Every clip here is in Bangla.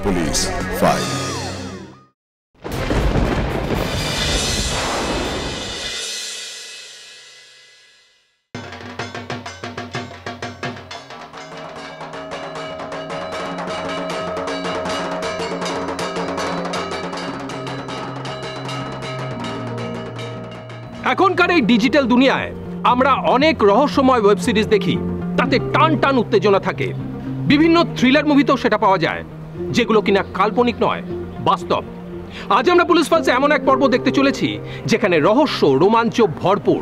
Police file. এখনকার এই ডিজিটাল দুনিয়ায় আমরা অনেক রহস্যময় ওয়েব সিরিজ দেখি, তাতে টান টান উত্তেজনা থাকে। বিভিন্ন থ্রিলার মুভিতেও সেটা পাওয়া যায়, যেগুলো কিনা কাল্পনিক নয়, বাস্তব। আজ আমরা পুলিশ ফাইলসে এমন এক পর্ব দেখতে চলেছি যেখানে রহস্য রোমাঞ্চ ভরপুর।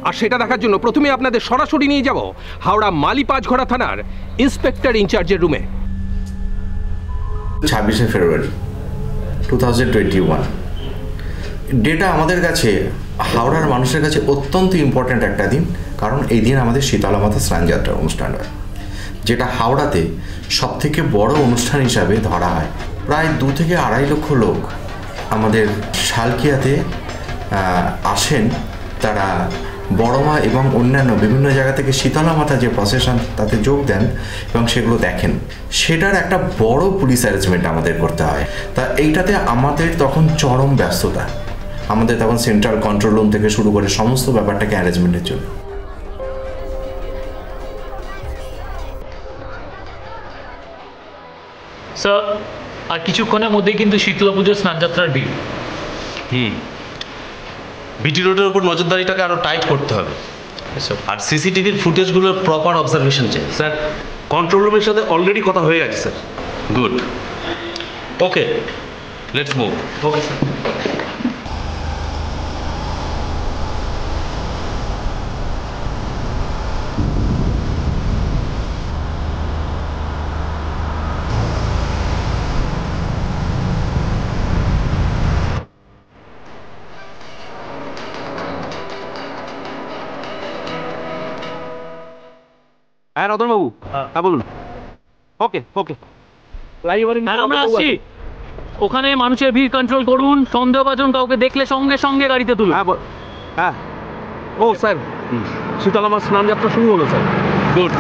আর সেটা দেখার জন্য প্রথমে আপনাদের সরাসরি নিয়ে যাব হাওড়া মালিপাঁচঘড়া থানার ইন্সপেক্টর ইনচার্জের রুমে। 26শে ফেব্রুয়ারি 2021 ডেটা আমাদের কাছে, হাওড়ার মানুষের কাছে অত্যন্ত ইম্পর্ট্যান্ট একটা দিন। কারণ এই দিন আমাদের শীতলা মাতা স্নানযাত্রা অনুষ্ঠান হয়, যেটা হাওড়াতে সবথেকে বড় অনুষ্ঠান হিসাবে ধরা হয়। প্রায় 2 থেকে 2.5 লক্ষ লোক আমাদের শালকিয়াতে আসেন। তারা বড়মা এবং অন্যান্য বিভিন্ন জায়গা থেকে শীতলা মাতা যে প্রসেশন তাতে যোগ দেন এবং সেগুলো দেখেন। সেটার একটা বড় পুলিশ অ্যারেঞ্জমেন্ট আমাদের করতে হয়। তা এইটাতে আমাদের তখন চরম ব্যস্ততা। আমাদের তখন সেন্ট্রাল কন্ট্রোল রুম থেকে শুরু করে সমস্ত ব্যাপারটাকে অ্যারেঞ্জমেন্টের জন্য। স্যার, আর কিছুক্ষণের মধ্যেই কিন্তু শীতলা পুজোর স্নানযাত্রার ভিড়। বিটি রোডের উপর নজরদারিটাকে আরও টাইট করতে হবে। আর সিসিটিভির ফুটেজগুলোর প্রপার অবজারভেশন চাই। স্যার, কন্ট্রোল রুমের সাথে অলরেডি কথা হয়ে গেছে sir. Good, okay, let's move. Okay sir. হ্যাঁ রতন বাবু, হ্যাঁ বলুন। ওকে ওকে, আমরা আসছি। ওখানে মানুষের ভিড় কন্ট্রোল করুন, সন্দেহভাজন কাউকে দেখলে সঙ্গে সঙ্গে গাড়িতে তুলুন। হ্যাঁ হ্যাঁ। ও স্যার, শীতলা মার স্নানযাত্রা শুরু হলো স্যার। গুড।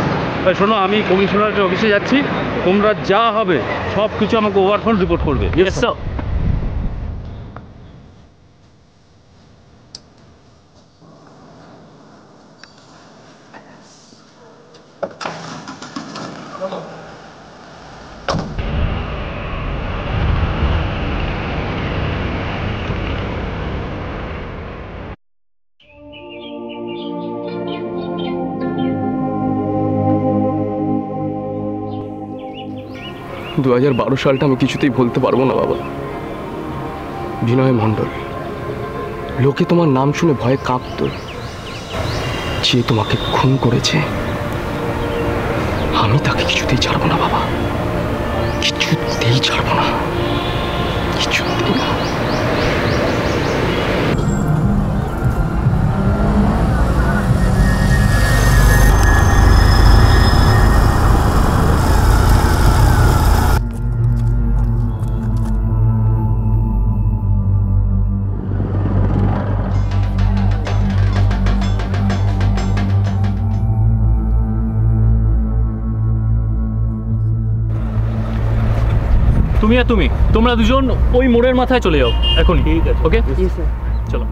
শোনো, আমি কমিশনারের অফিসে যাচ্ছি, তোমরা যা হবে সব কিছু আমাকে ওভারফ্রন্ট রিপোর্ট করবে। Yes sir. দু 2012 সালটা আমি কিছুতেই ভুলতে পারবো না বাবা। বিনয় মণ্ডল, লোকে তোমার নাম শুনে ভয়ে কাঁপত। যে তোমাকে খুন করেছে, আমি তাকে কিছুতেই ছাড়বো না বাবা, কিছুতেই ছাড়বো না, কিছুতেই না। তোমরা দুজন ওই মোড়ের মাথায় চলে যাও এখনই। ঠিক আছে, ওকে চলো।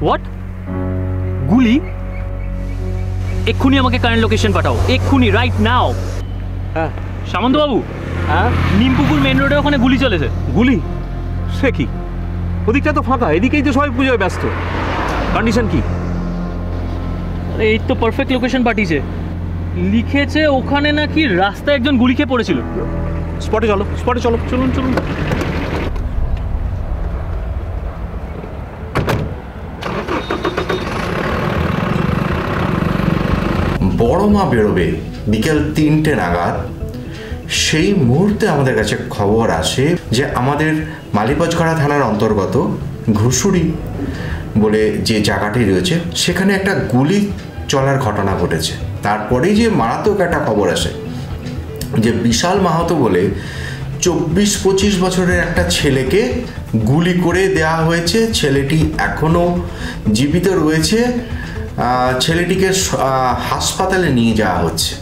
হোয়াট? গুলি? এক্ষুনি আমাকে কারেন্ট লোকেশন পাঠাও, এক্ষুনি, রাইট নাও। হ্যাঁ সামন্তবাবু, হ্যাঁ, নিমপুকুর মেন রোডে ওখানে গুলি চলেছে। গুলি? সে কি? ওদিকটা তো ফাঁকা, এদিকেই তো সবাই পুজোয় ব্যস্ত। কন্ডিশন কি? এই তো পারফেক্ট লোকেশন পাঠিয়েছে, লিখেছে ওখানে নাকি রাস্তায় একজন গুলি খেয়ে পড়েছিল। স্পটে চলো, স্পটে চলো, চলুন চলুন। বড় মা বেরোবে বিকেল 3টে নাগাদ, সেই মুহূর্তে আমাদের কাছে খবর আসে যে আমাদের মালিবাজগড়া থানার অন্তর্গত ঘুষুরি বলে যে জায়গাটি রয়েছে সেখানে একটা গুলি চলার ঘটনা ঘটেছে। তারপরেই যে মারাত্মক একটা খবর আসে যে বিশাল মাহাতো বলে 24-25 বছরের একটা ছেলেকে গুলি করে দেওয়া হয়েছে। ছেলেটি এখনো জীবিত রয়েছে, ছেলেটিকে হাসপাতালে নিয়ে যাওয়া হচ্ছে।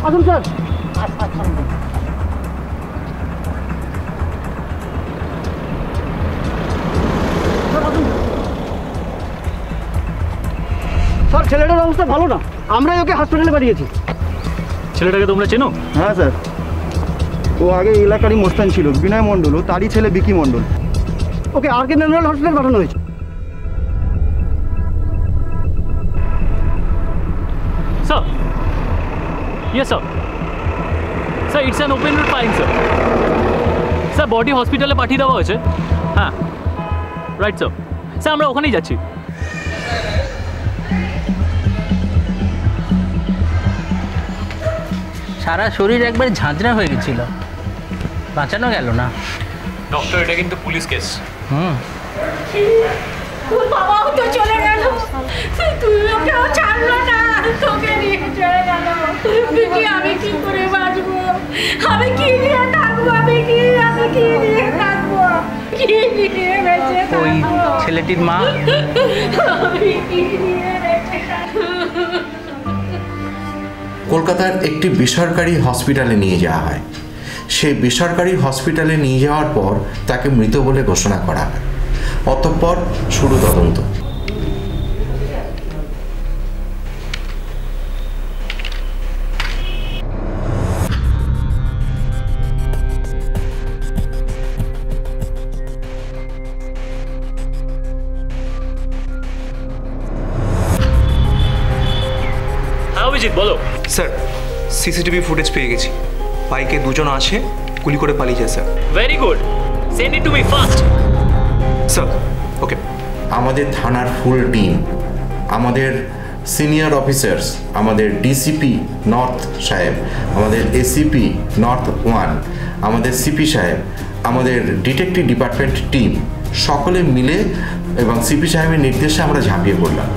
আসুন স্যার। স্যার ছেলেটার অবস্থা ভালো না, আমরাই ওকে হসপিটালে পাঠিয়েছি। ছেলেটাকে তোমরা চেনো? হ্যাঁ স্যার, ও আগে এলাকারই মোস্তান ছিল, বিনয় মণ্ডল, ও তারই ছেলে বিকি মণ্ডল। ওকে আর.কে. মেমোরিয়াল হসপিটাল পাঠানো হয়েছে। Sir, yes sir. Sir it's an open road fine sir. Sir body হসপিটালে পাঠিয়ে দেওয়া হয়েছে। হ্যাঁ রাইট স্যার। স্যার আমরা ওখানেই যাচ্ছি। সারা শরীর একবার ঝাঁঝরা হয়ে গেছিল, বাঁচানো গেল না। ডক্টর এটা কিন্তু পুলিশ কেস। তোর বাবাও তো চলে গেল, তুইও কেউ ছাড়লো না, তোকে নিয়ে চলে গেল। বিকি আমি কি করে বাঁচবো? আমি কি নিয়ে থাকবো? আমি কি নিয়ে থাকবো? কি নিয়ে বেঁচে থাকবো? ওই ছেলেটির মা আমি কি নিয়ে বেঁচে থাকবো? কলকাতার একটি বেসরকারি হসপিটালে নিয়ে যাওয়া হয়। সেই বেসরকারি হসপিটালে নিয়ে যাওয়ার পর তাকে মৃত বলে ঘোষণা করা হয়। অতঃপর শুরু তদন্ত। হ্যাঁ অভিজিৎ বলো। স্যার সিসিটিভি ফুটেজ পেয়ে গেছি, বাইকে দুজন আছে, গুলি করে পালিয়ে যায় sir. Very good, send it to me fast. Sir okay. আমাদের থানার ফুল টিম, আমাদের সিনিয়র অফিসার্স, আমাদের ডিসিপি নর্থ সাহেব, আমাদের এসিপি নর্থ 1, আমাদের সিপি সাহেব, আমাদের ডিটেকটিভ ডিপার্টমেন্ট টিম সকলে মিলে এবং সিপি সাহেবের নির্দেশে আমরা ঝাঁপিয়ে পড়লাম।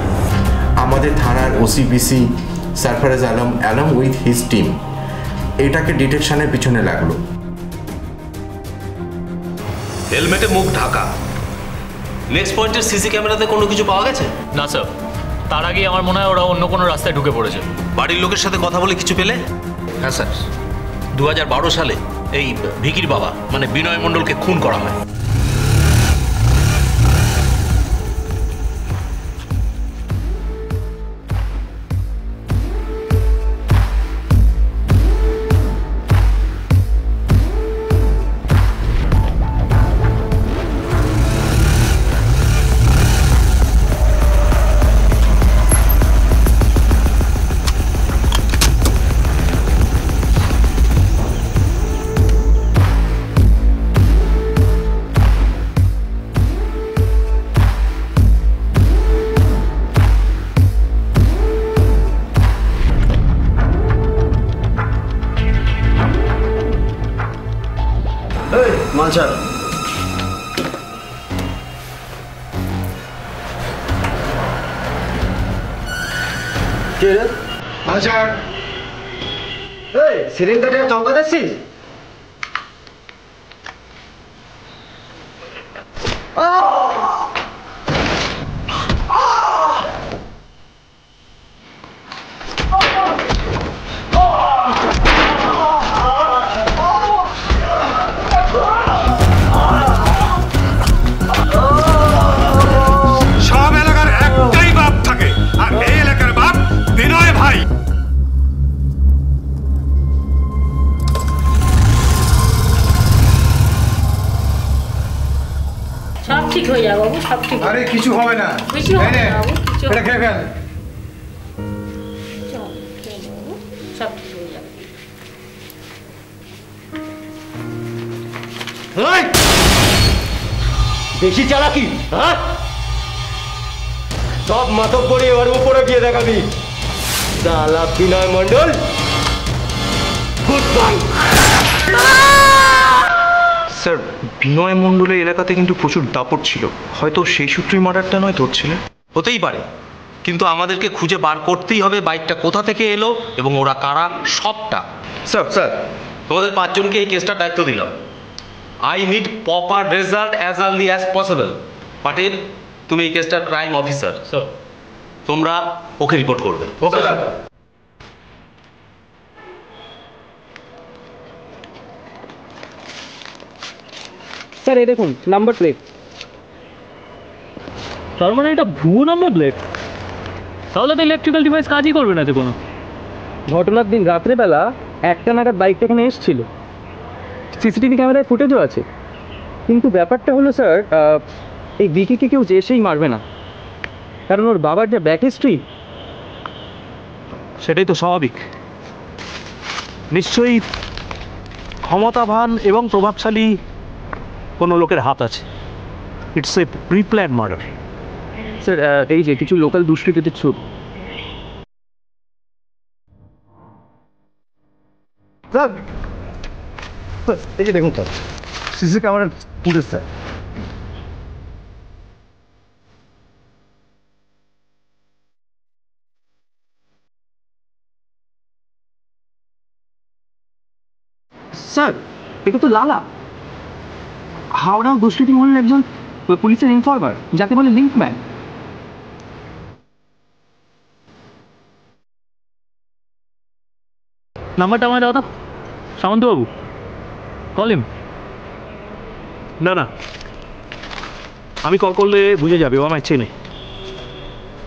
আমাদের থানার OCPC Sarfaraz Alam along with his team এটাকে ডিটেকশনের পিছনে লাগলো। হেলমেটে মুখ ঢাকা। নেক্সট পয়েন্টের সিসি ক্যামেরাতে কোনো কিছু পাওয়া গেছে? না স্যার, তার আগেই আমার মনে হয় ওরা অন্য কোনো রাস্তায় ঢুকে পড়েছে। বাড়ির লোকের সাথে কথা বলে কিছু পেলে? হ্যাঁ স্যার, 2012 সালে এই ভিকির বাবা মানে বিনয় মণ্ডলকে খুন করা হয়। মালচার কে রে? মালচার এই সিলিন্ডারে চমকা দিচ্ছিস? সব এলাকার একটাই বাপ থাকে, আর এই এলাকার বাপ বিনয় ভাই। সব ঠিক হয়ে যাবে বাবু, সব ঠিক। আরে কিছু হবে না, কিছু হবে না বাবু, কিছু এটা খেয়ে ফেল। বেশি চালাকি, হ্যাঁ? সব মাতব করে এবার উপরে গিয়ে দেখাবি। শালা বিনয় মণ্ডল, গুড বাই। স্যার, বিনয় মণ্ডলের এলাকাতে কিন্তু প্রচুর দাপট ছিল, হয়তো সেই সূত্রেই মার্ডারটা নয় তোর ছেলে। হতেই পারে, কিন্তু আমাদেরকে খুঁজে বার করতেই হবে বাইকটা কোথা থেকে এলো এবং ওরা কারা, সবটা। স্যার তোমাদের 5 জনকে এই কেসটার দায়িত্ব দিলাম। I need proper result as early as possible. Patil, তুমি এই কেসটার ক্রাইম অফিসার, তোমরা ওকে রিপোর্ট করবে। Okay sir. স্যার এই দেখুন নাম্বার প্লেট। তার মানে এটা ভুয়ো নাম্বার প্লেট? তাহলে তো ইলেকট্রিক্যাল ডিভাইস কাজই করবে না তো কোনো। ঘটনার দিন রাত্রেবেলা 1টা নাগাদ বাইকটা এখানে এসেছিল, সিসিটিভি ক্যামেরায় ফুটেজও আছে। কিন্তু ব্যাপারটা হলো স্যার, এই বিকিকে কেউ এসেই মারবে না, কারণ ওর বাবার যে ব্যাক হিস্ট্রি, সেটাই তো স্বাভাবিক। নিশ্চয়ই ক্ষমতাবান এবং প্রভাবশালী কোনো লোকের হাত আছে। It's a pre plan murder. Sir এই যে কিছু লোকাল দুষ্কৃতীদের ছবি। স্যার এই যে দেখুন স্যার, সিসি ক্যামেরার ফুটেজ স্যার। স্যার এটা তো লালা, হাওড়া দুষ্কৃতী মহলের একজন পুলিশের ইনফর্মার, যাকে বলে লিঙ্কম্যান। নাম্বারটা আমার দাও তো, সামন্তবাবু, কল হিম। না, আমি কল করলে বুঝে যাবে ও আমার চেনে।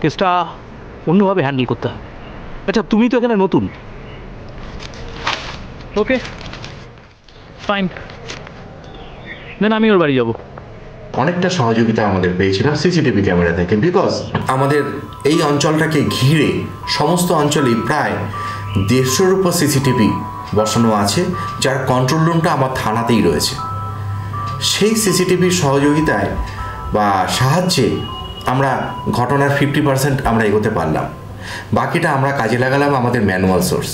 কেসটা অন্যভাবে হ্যান্ডেল করতে হবে। আচ্ছা, তুমি তো এখানে নতুন। ওকে ফাইন, দেন আমি ওর বাড়ি যাবো। অনেকটা সহযোগিতা আমাদের পেয়েছিলাম সিসিটিভি ক্যামেরা থেকে, বিকজ আমাদের এই অঞ্চলটাকে ঘিরে সমস্ত অঞ্চলেই প্রায় 150-এর উপর সিসিটিভি বসানো আছে, যার কন্ট্রোল রুমটা আমার থানাতেই রয়েছে। সেই সিসিটিভির সহযোগিতায় বা সাহায্যে আমরা ঘটনার 50% আমরা এগোতে পারলাম। বাকিটা আমরা কাজে লাগালাম আমাদের ম্যানুয়াল সোর্স।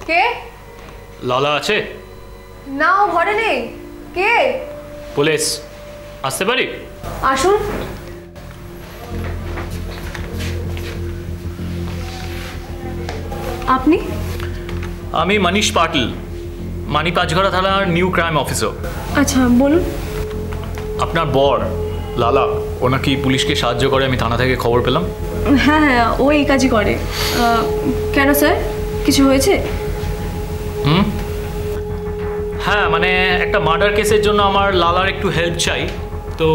কে? লালা আছে না, ও ঘরে নেই। কে? পুলিশ, আসতে পারি? আসুন। আপনি? আমি মনীষ পাটিল, মানি পাঁচঘরা থানার নিউ ক্রাইম অফিসার। আচ্ছা বলুন। আপনার বর লালা, ও নাকি পুলিশকে সাহায্য করে, আমি থানা থেকে খবর পেলাম। হ্যাঁ হ্যাঁ, ও এই কাজই করে। কেন স্যার, কিছু হয়েছে? হ্যাঁ, মানে একটা মার্ডার কেসের জন্য আমার লালার একটু হেল্প চাই, তো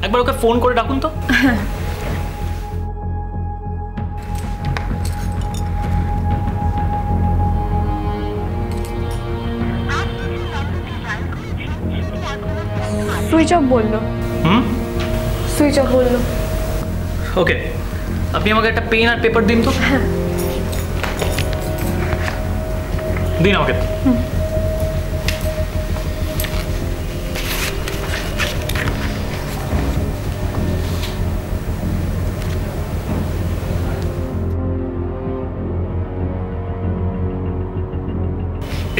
একবার ওকে ফোন করে ডাকুন তো। হ্যাঁ। সুইচ অফ বললো। সুইচ অফ বললো। ওকে, আপনি আমাকে একটা পেন আর পেপার দিন তো। হ্যাঁ দিন আমাকে।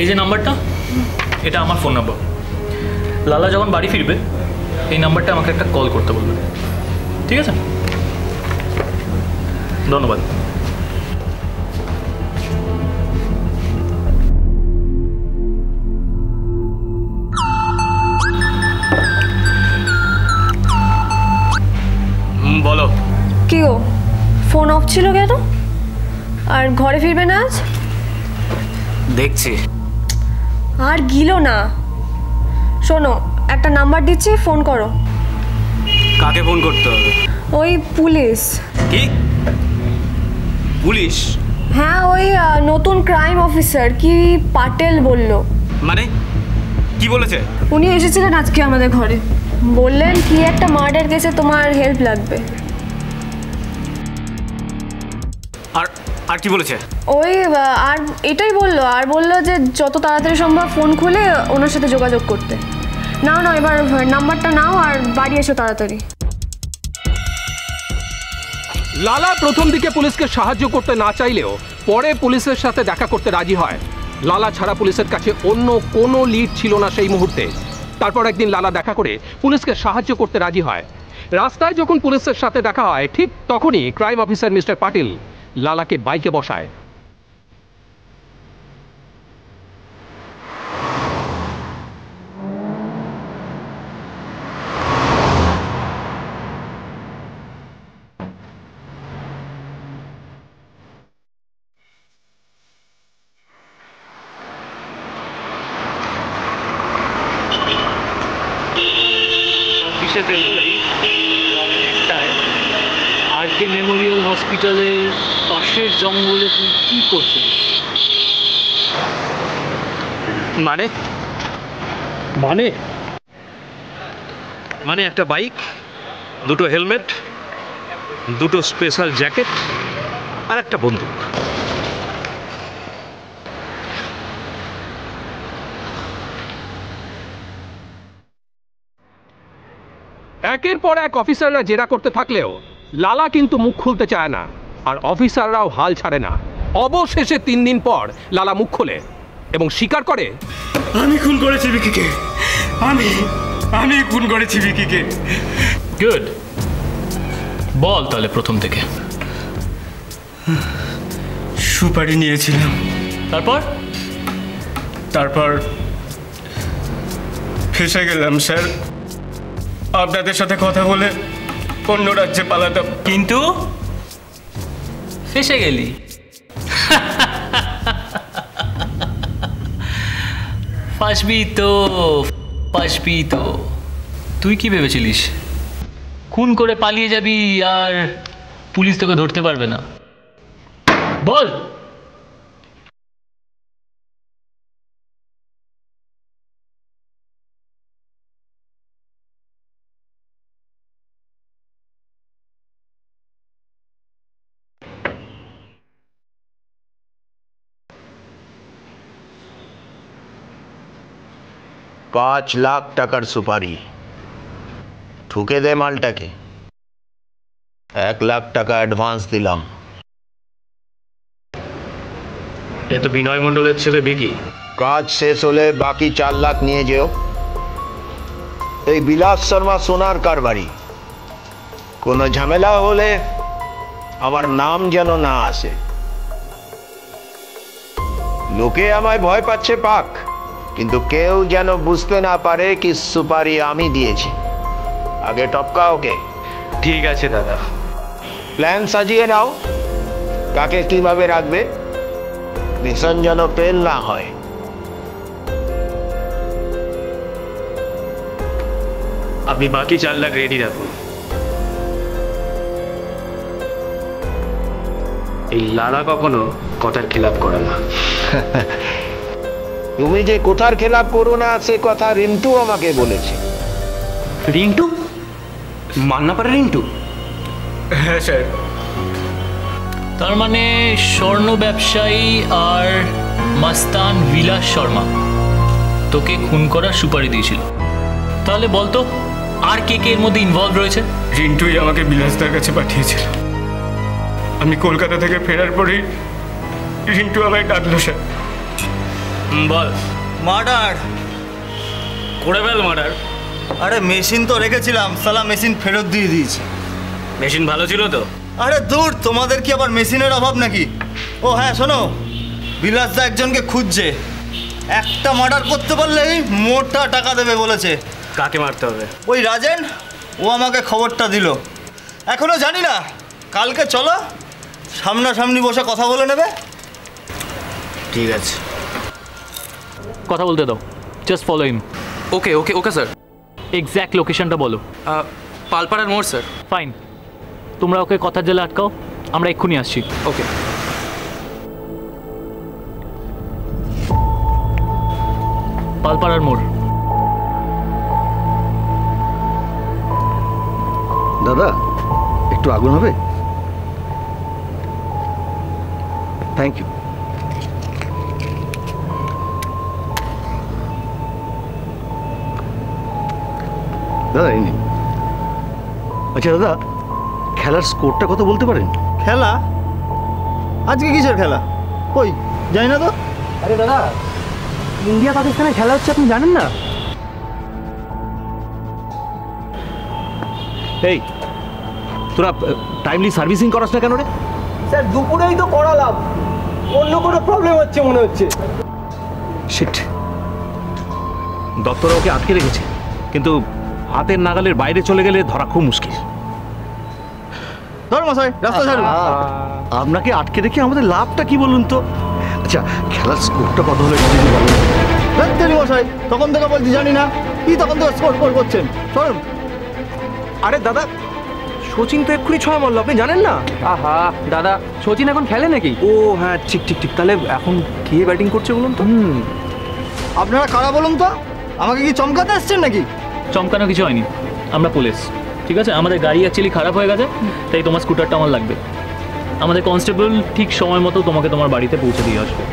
এই যে নাম্বারটা, এটা আমার ফোন নাম্বার। লালা যখন বাড়ি ফিরবে এই নাম্বারটা আমাকে একটা কল করতে বলবে, ঠিক আছে? ধন্যবাদ। বলো। কি গো, ফোন অফ ছিল কেন? আর ঘরে ফিরবে না আজ? দেখছি। আর গিলো না। শোনো, একটা নাম্বার দিচ্ছি, ফোন করো। কাকে ফোন করতে হবে? ওই পুলিশ। কি পুলিশ? হ্যাঁ, ওই নতুন ক্রাইম অফিসার কি পাটেল বলল। মানে কি বলেছে? উনি এসেছিলেন আজকে আমাদের ঘরে, বললেন কি একটা মার্ডার কেসে তোমার হেল্প লাগবে। আর আর কি বলেছে? ওই আর এটাই বললো, আর বললো যে যত তাড়াতাড়ি সম্ভব ফোন খুলে ওনার সাথে যোগাযোগ করতে। নাও না, এবার নাম্বারটা নাও আর বাড়ি এসো তাড়াতাড়ি। লালা প্রথম দিকে পুলিশকে সাহায্য করতে না চাইলেও পরে পুলিশের সাথে দেখা করতে রাজি হয়। লালা ছাড়া পুলিশের কাছে অন্য কোনো লিড ছিল না সেই মুহূর্তে। তারপর একদিন লালা দেখা করে পুলিশকে সাহায্য করতে রাজি হয়। রাস্তায় যখন পুলিশের সাথে দেখা হয় ঠিক তখনই ক্রাইম অফিসার মিস্টার পাটিল লালাকে বাইকে বসায়। আরকে মেমোরিয়াল হসপিটালের পাশের জঙ্গলে তুই কি করছিস? মানে মানে মানে একটা বাইক, দুটো হেলমেট, দুটো স্পেশাল জ্যাকেট আর একটা বন্দুক। একের পর এক অফিসাররা জেরা করতে থাকলেও লালা কিন্তু মুখ খুলতে চায় না, আর অফিসাররাও হাল ছাড়ে না। অবশেষে 3 দিন পর লালা মুখ খোলে এবং স্বীকার করে, আমি খুন করেছি বিকিকে, আমি খুন করেছি বিকিকে। গুড, বল তাহলে প্রথম থেকে। সুপারি নিয়েছিলাম, তারপর ফেসে গেলাম স্যার। আপনাদের সাথে কথা বলে অন্য রাজ্যে পালাতাম, কিন্তু ফেসে গেলি। ফাঁসবি তো। তুই কি ভেবেছিলিস খুন করে পালিয়ে যাবি আর পুলিশ তোকে ধরতে পারবে না? বল। $5 লাখ টাকার সুপারি, ঠুকে দে মালটাকে। 1 লাখ টাকা অ্যাডভান্স দিলাম। এ তো বিনয় মণ্ডলের ছেলে বিকি। কাজ শেষ হলে বাকি 4 লাখ নিয়ে যেও। এই বিলাস শর্মা সোনার কারবারি, কোনো ঝামেলা হলে আমার নাম যেন না আসে। লোকে আমায় ভয় পাচ্ছে পাক, কিন্তু কেউ যেন বুঝতে না পারে কি সুপারি আমি দিয়েছি। আগে টপকা ওকে। ঠিক আছে দাদা। প্ল্যান সাজিয়ে নাও, কাকে কিভাবে রাখবে, মিশন যেন ফেল না হয়। আপনি বাকি 4 লাখ রেডি রাখুন। এই লালা কখনো কথার খেলাপ করে না। তুমি যে কোথার খেলাপ করো না সে কথা রিন্টু আমাকে বলেছে। রিন্টু? মান্নাপাড়া রিন্টু? হ্যাঁ স্যার। তার মানে স্বর্ণ ব্যবসায়ী আর মাস্তান বিলাস শর্মা তোকে খুন করার সুপারি দিয়েছিল। তাহলে বলতো আর কে কে এর মধ্যে ইনভলভ রয়েছে? রিন্টুই আমাকে বিলাসদার কাছে পাঠিয়েছিল। আমি কলকাতা থেকে ফেরার পরেই রিন্টু আমায় ডাকলো স্যার। বল। মার্ডার করে ফেল মার্ডার। আরে মেশিন তো রেখেছিলাম, সালা মেশিন ফেরত দিয়ে দিয়েছি। মেশিন ভালো ছিল তো? আরে দূর, তোমাদের কি আবার মেশিনের অভাব নাকি? ও হ্যাঁ শোনো, বিলাসদা একজনকে খুঁজছে। একটা মার্ডার করতে পারলেই মোটা টাকা দেবে বলেছে। কাকে মারতে হবে? ওই রাজেন, ও আমাকে খবরটা দিল। এখনো জানি না, কালকে চলো সামনাসামনি বসে কথা বলে নেবে। ঠিক আছে, কথা বলতে দাও। Just follow him. Okay okay okay sir. Exact লোকেশনটা বলো। পালপাড়ার মোড় স্যার। ফাইন, তোমরা ওকে কথার জেলে আটকাও, আমরা এক্ষুনি আসছি। ওকে। পালপাড়ার মোড়। দাদা একটু আগুন হবে? Thank you. দাদা এই নিন। আচ্ছা দাদা, খেলার স্কোরটা কত বলতে পারেন? খেলা? আজকে কিসের খেলা? কই জানি না তো। আরে দাদা, ইন্ডিয়া পাকিস্তানের খেলা হচ্ছে, আপনি জানেন না? এই তোরা টাইমলি সার্ভিসিং করাস না কেন রে? স্যার দুপুরেই তো করালাম, অন্য কোনো প্রবলেম হচ্ছে মনে হচ্ছে। শিট, দপ্তর ওকে আটকে রেখেছে, কিন্তু হাতের নাগালের বাইরে চলে গেলে ধরা খুব মুশকিল। ধর মশাই, রাস্তা ছাড়ুন। আপনাকে আটকে রেখে আমাদের লাভটা কি বলুন তো? আচ্ছা, খেলার স্কোরটা কত হলে যদি বলুন। দেখতেনি মশাই, তখন থেকে বলছি জানি না, কি তখন থেকে স্কোর করছেন? চলুন। আরে দাদা, সচিন তো এক্ষুনি 6 মারলো, আপনি জানেন না? আহা দাদা, সচিন এখন খেলে নাকি? ও হ্যাঁ, ঠিক ঠিক ঠিক। তাহলে এখন কে ব্যাটিং করছে বলুন তো? আপনারা কারা বলুন তো? আমাকে কি চমকাতে আসছেন নাকি? চমকানো কিছু হয়নি, আমরা পুলিশ, ঠিক আছে? আমাদের গাড়ি অ্যাকচুয়ালি খারাপ হয়ে গেছে, তাই তোমার স্কুটারটা আমার লাগবে। আমাদের কনস্টেবল ঠিক সময় মতো তোমাকে তোমার বাড়িতে পৌঁছে দিয়ে আসবে,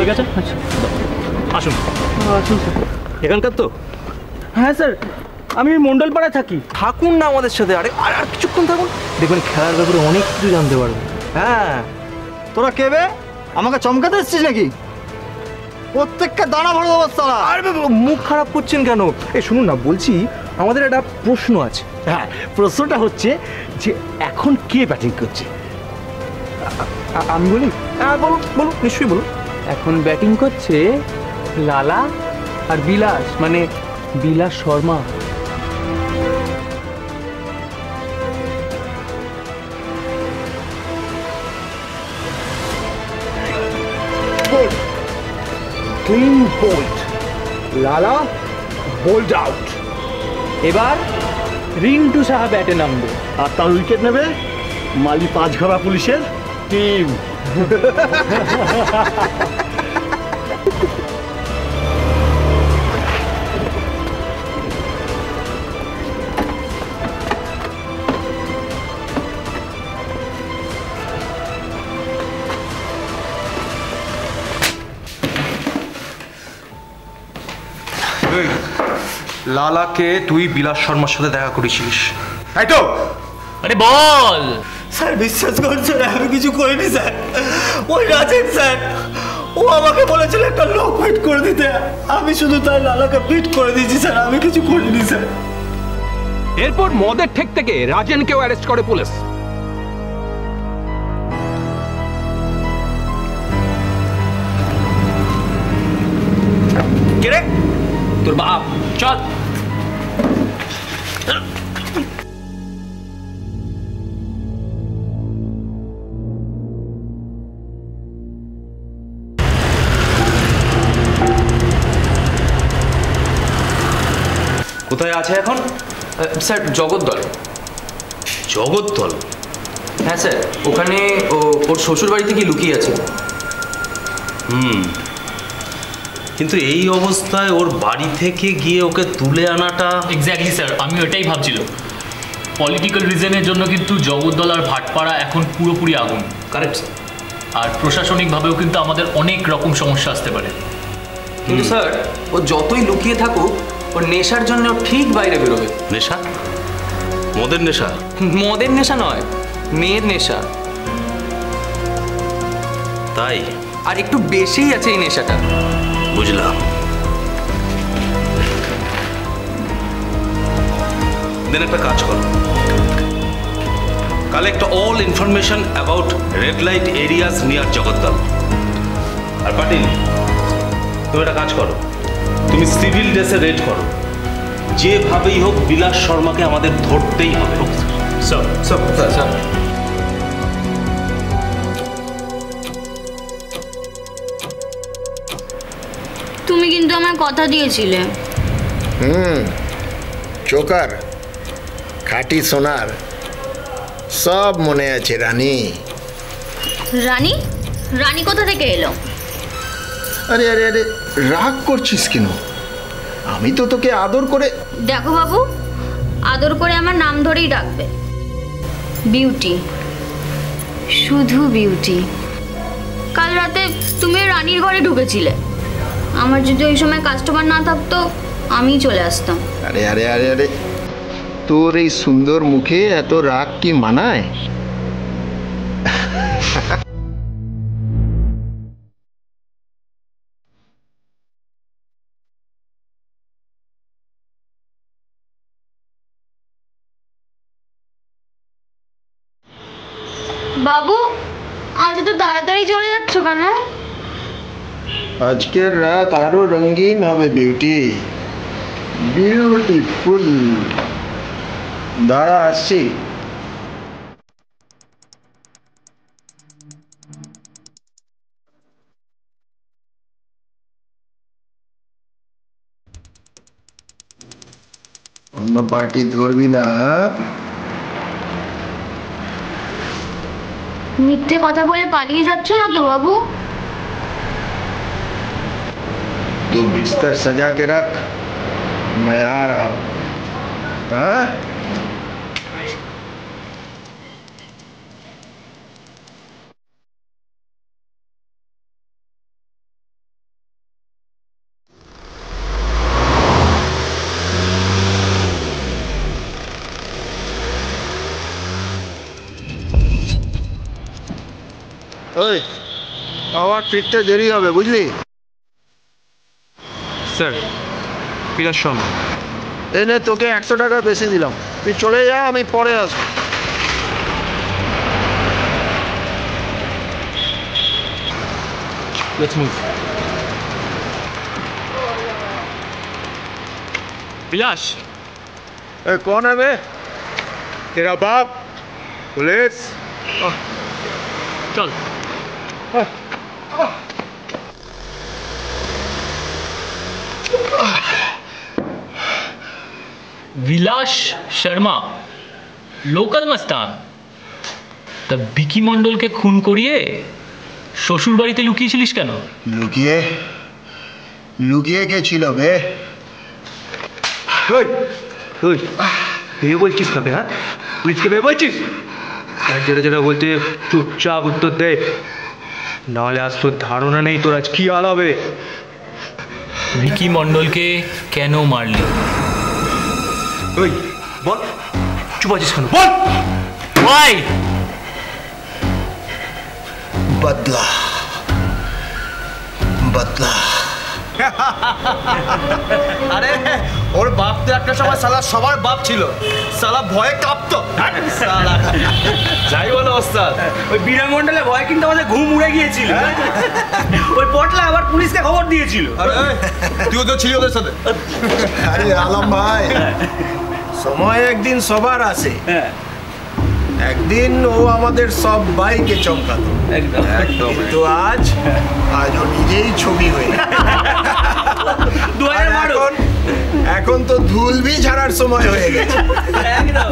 ঠিক আছে? আচ্ছা আসুন। আসুন স্যার। এখানকার তো? হ্যাঁ স্যার, আমি মণ্ডলপাড়ায় থাকি। থাকুন না আমাদের সাথে, আরে আর কিছুক্ষণ থাকুন, দেখবেন খেলার ব্যাপারে অনেক কিছু জানতে পারবেন। হ্যাঁ। তোরা কে বে? আমাকে চমকাতে এসছিস নাকি? প্রত্যেককে দানা ভরে দেবো সালা। আরে মুখ খারাপ করছেন কেন? এই শুনুন না, বলছি আমাদের একটা প্রশ্ন আছে। হ্যাঁ, প্রশ্নটা হচ্ছে যে এখন কে ব্যাটিং করছে? আমি বলি? হ্যাঁ বলুন বলুন, নিশ্চয়ই বলুন। এখন ব্যাটিং করছে লালা আর বিলাস, মানে বিলাস শর্মা। ক্লিন বোল্ড, লালা বোল্ড আউট। এবার রিন্টু সাহা ব্যাটে নামবে, আর তার উইকেট নেবে মালি পাঁচঘরা পুলিশের টিম। লালাকে তুই বিলাস শর্মার সাথে দেখা করেছিস, তাই তো? আরে বল। স্যার বিশ্বাস করছেন, আমি কিছু করিনি স্যার। ওই রাজেন স্যার, ও আমাকে বলেছিল একটা লোক ফিট করে দিতে, আমি শুধু তাই লালাকে ফিট করে দিয়েছি স্যার, আমি কিছু করিনি স্যার। এরপর মদের ঠেক থেকে রাজেনকেও অ্যারেস্ট করে পুলিশ। কে রে? তোর বাপ। চল। কোথায় আছে এখন? স্যার জগদ্দল। জগদ্দল? হ্যাঁ স্যার, ওখানে ওর শ্বশুর বাড়িতে কি লুকিয়ে আছে। কিন্তু এই অবস্থায় ওর বাড়ি থেকে গিয়ে ওকে তুলে আনাটা। এক্স্যাক্টলি স্যার, আমি ওটাই ভাবছিলাম। পলিটিক্যাল রিজনের জন্য কিন্তু জগদ্দল আর ভাটপাড়া এখন পুরোপুরি আগুন। কারেক্ট। আর প্রশাসনিকভাবেও কিন্তু আমাদের অনেক রকম সমস্যা আসতে পারে। কিন্তু স্যার, ও যতই লুকিয়ে থাকুক, ওর নেশার জন্য ঠিক বাইরে বেরোবে। নেশা? মদের নেশা? মদের নেশা নয়, মেয়ের নেশা। তাই? আর একটু বেশিই আছে এই নেশাটা। বুঝলাম। দেন একটা কাজ করো, collect all information about red light areas near Jagaddal. আর পাটিল, তুমি একটা কাজ করো, তুমি সিভিল ড্রেসে রেড করো। যেভাবেই হোক বিলাস শর্মাকে আমাদের ধরতেই হবে। Sir sir sir. তুমি কিন্তু আমার কথা দিয়েছিলে। চোকার খাঁটি সোনার, সব মনে আছে রানী। রানী? রানী কোথা থেকে এলো? আরে আরে আরে, রাগ করছিস কেন? আমি তো তোকে আদর করে। দেখো বাবু, আদর করে আমার নাম ধরেই ডাকবে। বিউটি, শুধু বিউটি। কাল রাতে তুমি রানীর ঘরে ঢুকেছিলে। আমার যদি ওই সময় কাস্টমার না থাকতো আমিই চলে আসতাম। আরে আরে আরে আরে, তোর এই সুন্দর মুখে এত রাগ কি মানায়? বাবু, আজ তো তাড়াতাড়ি চলে যাচ্ছ কেন? আজকের রাত আরো রঙিন হবে বিউটি, বিউটিফুল। দাঁড়া আসছি। অন্য পার্টি ধরবি না। মিথ্যে কথা বলে পালিয়ে যাচ্ছ না তো বাবু? तू बिस्तर सजा के रख, मैं आ रहा हूं। हाँ? ওই, আমার ফিরতে দেরি হবে বুঝলি? স্যার বিলাস শর্মা। এনে তোকে 100 টাকা বেশি দিলাম, তুই চলে যা, আমি পরে আসবো। Let's move. विलास, कौन है बे? तेरा बाप? पुलिस? चल। বিলাস শর্মা, লোকাল মস্তান, তা বিকি মণ্ডলকে খুন করিয়ে শ্বশুর বাড়িতে লুকিয়েছিলিস কেন? লুকিয়ে লুকিয়ে কে ছিল বে? তুই ভেবে বলছিস তবে? হ্যাঁ, পুলিশকে ভেবে বলছিস? যেটা যেটা বলতে চুপচাপ উত্তর দে, নাহলে আজ তোর ধারণা নেই তোর আজ কি হাল হবে। বিকি মণ্ডলকে কেন মারলি? ওই বল, চুপ আছিস কেন? বল। ওয়াই? बदला बदला। আরে ওর বাপ তো একটা সময় সালা সবার বাপ ছিল, সালা ভয়ে কাঁপতো। সালা যাই বলো ওস্তাদ, ওই বিরামণ্ডলে ভয় কিন্তু আমাদের ঘুম উড়ে গিয়েছিল। ওই পটলা আবার পুলিশকে খবর দিয়েছিল। আরে তুইও তো ছিলি ওদের সাথে। আরে আলম ভাই, সময় একদিন সবার আসে, একদিন ও আমাদের সব বাইকে চমকাতো। একদম কিন্তু আজ ও নিজেই ছবি হয়ে এখন তো ধুলবি ঝাড়ার সময় হয়ে গেছে। একদম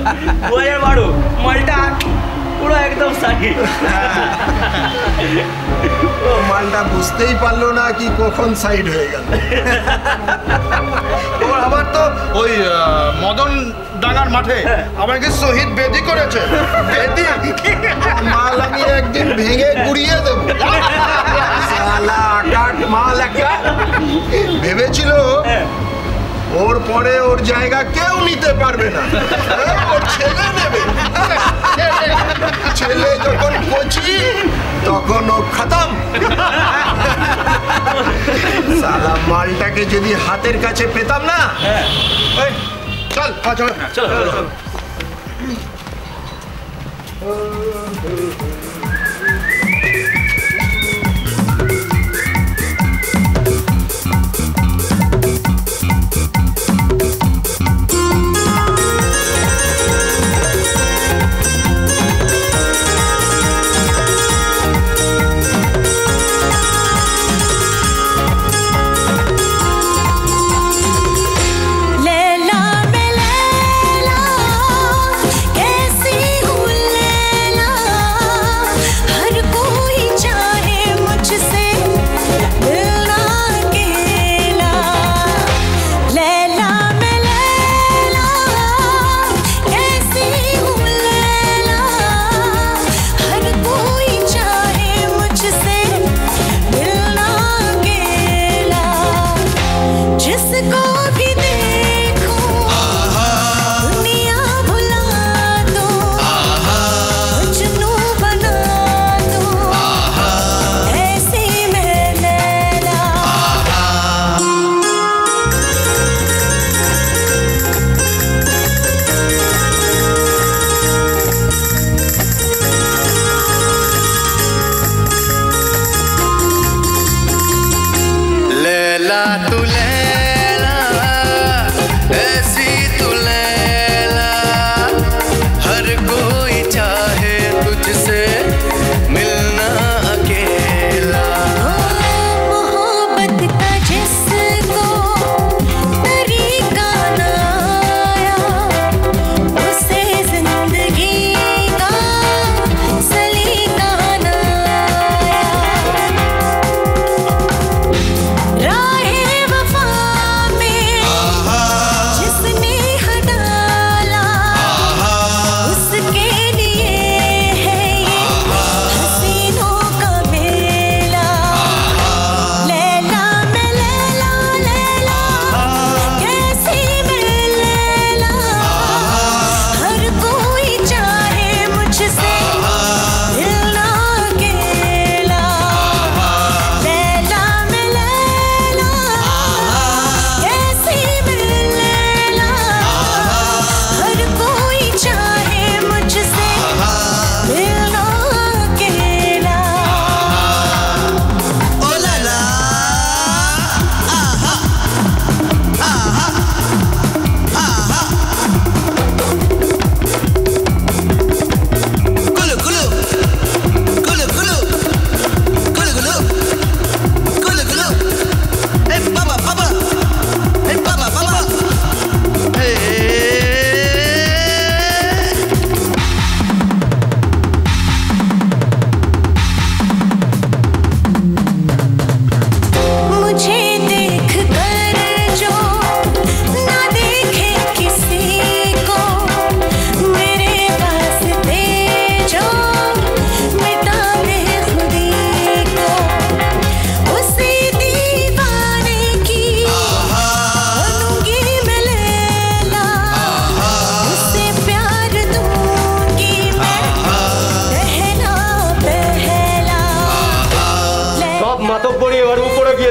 2012 মালটা পুরো একদম সাকি। ও মালটা বুঝতেই পারলো না কি কখন সাইড হয়ে গেল। আবার তো ওই মদন ডাঙ্গার মাঠে আমাকে শহীদ বেদি করেছে। বেদি মাল আমি একদিন ভেঙে গুড়িয়ে দেবো। শালা আকাট মাল একটা ভেবেছিল ওর পরে ওর জায়গা কেউ নিতে পারবে না, ওর ছেলে নেবে। ছেলে যখন কচি তখন ও খতম। শালা মালটাকে যদি হাতের কাছে পেতাম না। চল চল চল।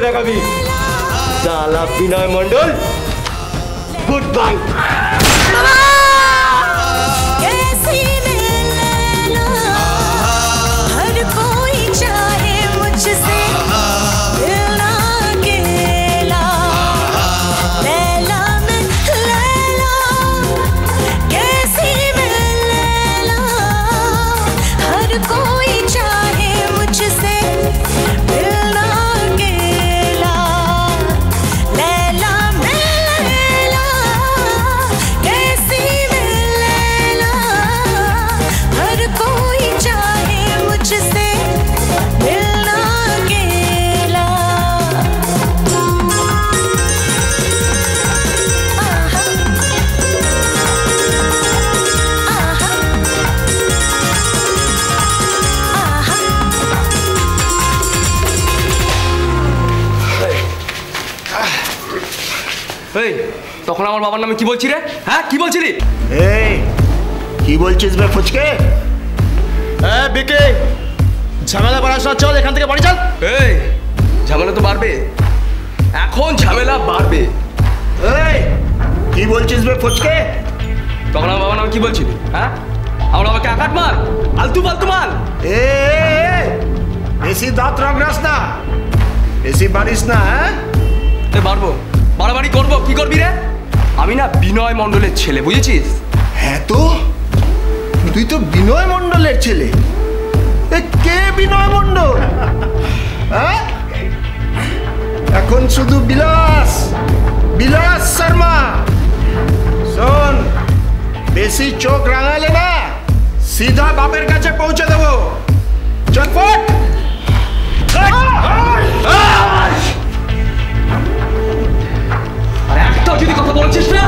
দেখাবি শালা বিনয় মণ্ডল। Good bye. তখন আমার বাবার নামে কি বলছি রে? হ্যাঁ কি বলছিলি? এই কি বলছিস বে ফুচকে? হ্যাঁ বিকে ঝামেলা বাড়াস না, চল এখান থেকে বাড়ি চল। এই ঝামেলা তো বাড়বে, এখন ঝামেলা বাড়বে। এই কি বলছিস বে ফুচকে? তখন আমার বাবার নামে কি বলছিলি? হ্যাঁ আমার বাবাকে আকাট মাল, আলতু ফালতু মাল। বেশি দাঁত রাখরাস না, বেশি বাড়িস না। হ্যাঁ বাড়বো, বাড়াবাড়ি করবো। কি করবি রে? আমি না বিনয় মণ্ডলের ছেলে, বুঝেছিস? হ্যাঁ তো তুই তো বিনয় মণ্ডলের ছেলে। কে বিনয় মণ্ডল? হ্যাঁ এখন শুধু বিলাস, বিলাস শর্মা। শোন, বেশি চোখ রাঙালে না সিধা বাপের কাছে পৌঁছে দেবো। চটপট। একটাও যদি কথা বলছিস না,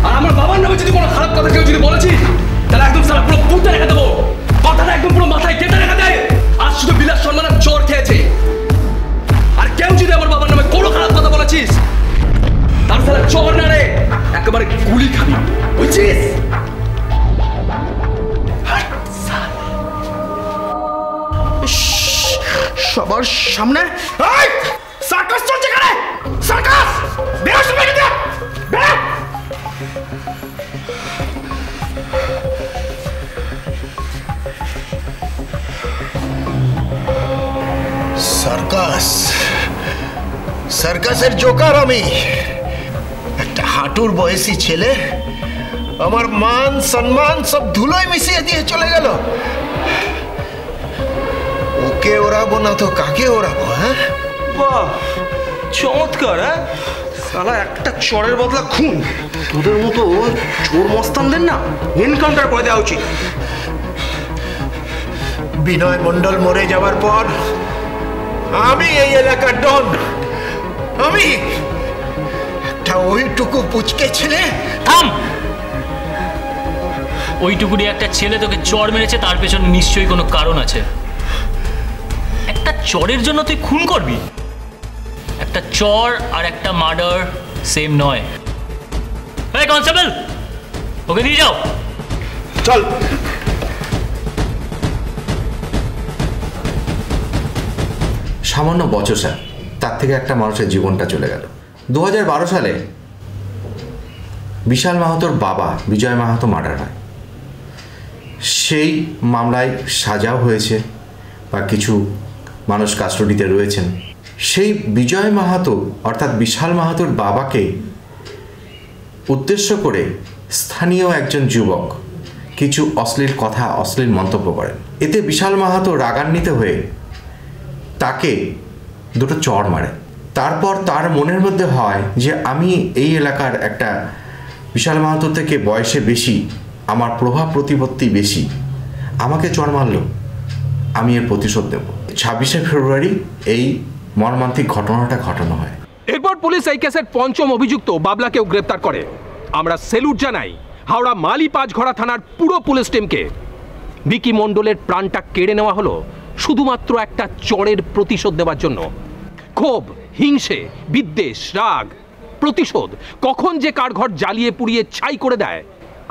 আর আমার বাবার নামে যদি কোনো খারাপ কথা কেউ যদি বলেছিস, তাহলে একদম সারা পুরো পুঁতে রেখে দেবো। কথাটা একদম পুরো মাথায় কেটে রেখে দেয়। আজ শুধু বিলাস সম্মানের চোর খেয়েছে, আর কেউ যদি আমার বাবার নামে কোনো খারাপ কথা বলেছিস, তার সারা চোর না রে, একেবারে গুলি খাবি, বুঝছিস? সবার সামনে সার্কাস চলছে কেন? সার্কাস বেরোস বেরিয়ে বেরো। সার্কাস, সার্কাসের জোকার আমি। একটা হাঁটুর বয়সী ছেলে আমার মান সম্মান সব ধুলোয় মিশিয়ে দিয়ে চলে গেল। ওকে ওড়াবো না তো কাকে ওড়াবো? হ্যাঁ বাহ চমৎকার। হ্যাঁ সালা একটা চরের বদলা খুন। তোদের মতো চোর মস্তানদের না এনকাউন্টার করে দেওয়া উচিত। বিনয় মণ্ডল মরে যাওয়ার পর আমি এই এলাকার ডন। আমি একটা ওইটুকু পুচকে ছেলে। থাম। ওইটুকুনি একটা ছেলে তোকে চড় মেরেছে, তার পেছনে নিশ্চয়ই কোনো কারণ আছে। একটা চড়ের জন্য তুই খুন করবি? একটা চড় আর একটা মার্ডার সেম নয়। এই কনস্টেবল, ওকে নিয়ে যাও। চল। সামান্য বচসা, তার থেকে একটা মানুষের জীবনটা চলে গেল। 2012 সালে বিশাল মাহাতোর বাবা বিজয় মাহাতো মার্ডার হয়। সেই মামলায় সাজাও হয়েছে বা কিছু মানুষ কাস্টডিতে রয়েছেন। সেই বিজয় মাহাতো অর্থাৎ বিশাল মাহাতোর বাবাকে উদ্দেশ্য করে স্থানীয় একজন যুবক কিছু অশ্লীল কথা, অশ্লীল মন্তব্য করেন। এতে বিশাল মাহাতো রাগান্বিত হয়ে তাকে দুটো চড় মারে। তারপর তার মনের মধ্যে হয় যে আমি এই এলাকার একটা বিশাল মাহাতো থেকে বয়সে বেশি, আমার প্রভাব প্রতিপত্তি বেশি, আমাকে চড় মারল, আমি এর প্রতিশোধ দেব। 26শে ফেব্রুয়ারি এই মর্মান্তিক ঘটনাটা ঘটানো হয়। এরপর পুলিশ এই কেসের পঞ্চম অভিযুক্ত বাবলাকেও গ্রেপ্তার করে। আমরা সেলুট জানাই হাওড়া মালি পাঁচঘড়া থানার পুরো পুলিশ টিমকে। বিকি মণ্ডলের প্রাণটা কেড়ে নেওয়া হলো শুধুমাত্র একটা চড়ের প্রতিশোধ দেওয়ার জন্য। ক্ষোভ, হিংসে, বিদ্বেষ, রাগ, প্রতিশোধ কখন যে কার ঘর জ্বালিয়ে পুড়িয়ে ছাই করে দেয়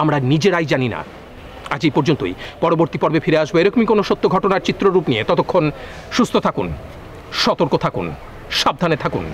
আমরা নিজেরাই জানি না। আজ এই পর্যন্তই। পরবর্তী পর্বে ফিরে আসবো এরকমই কোনো সত্য ঘটনার চিত্ররূপ নিয়ে। ততক্ষণ সুস্থ থাকুন, সতর্ক থাকুন, সাবধানে থাকুন।